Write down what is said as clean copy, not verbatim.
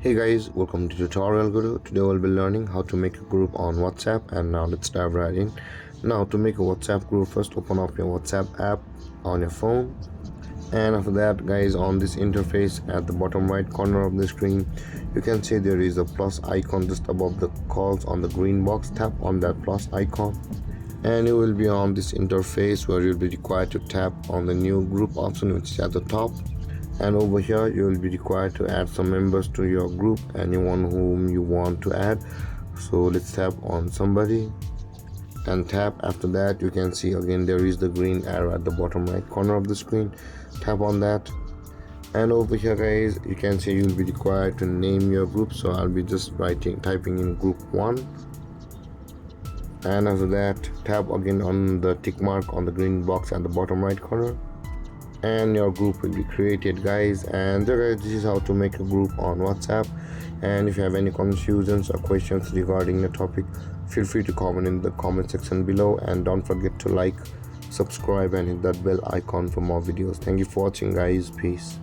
Hey guys, welcome to Tutorial Guru. Today we'll be learning how to make a group on WhatsApp, and now let's dive right in. Now to make a WhatsApp group, first open up your WhatsApp app on your phone, and after that guys, on this interface at the bottom right corner of the screen you can see there is a plus icon just above the calls on the green box. Tap on that plus icon and you will be on this interface where you'll be required to tap on the new group option, which is at the top. And over here you will be required to add some members to your group, anyone whom you want to add. So let's tap on somebody and tap. After that you can see again there is the green arrow at the bottom right corner of the screen. Tap on that, and over here guys you can see you'll be required to name your group. So I'll be just typing in group 1, and after that tap again on the tick mark on the green box at the bottom right corner, and your group will be created guys. And guys, this is how to make a group on WhatsApp. And if you have any confusions or questions regarding the topic, feel free to comment in the comment section below, and don't forget to like, subscribe and hit that bell icon for more videos. Thank you for watching guys. Peace.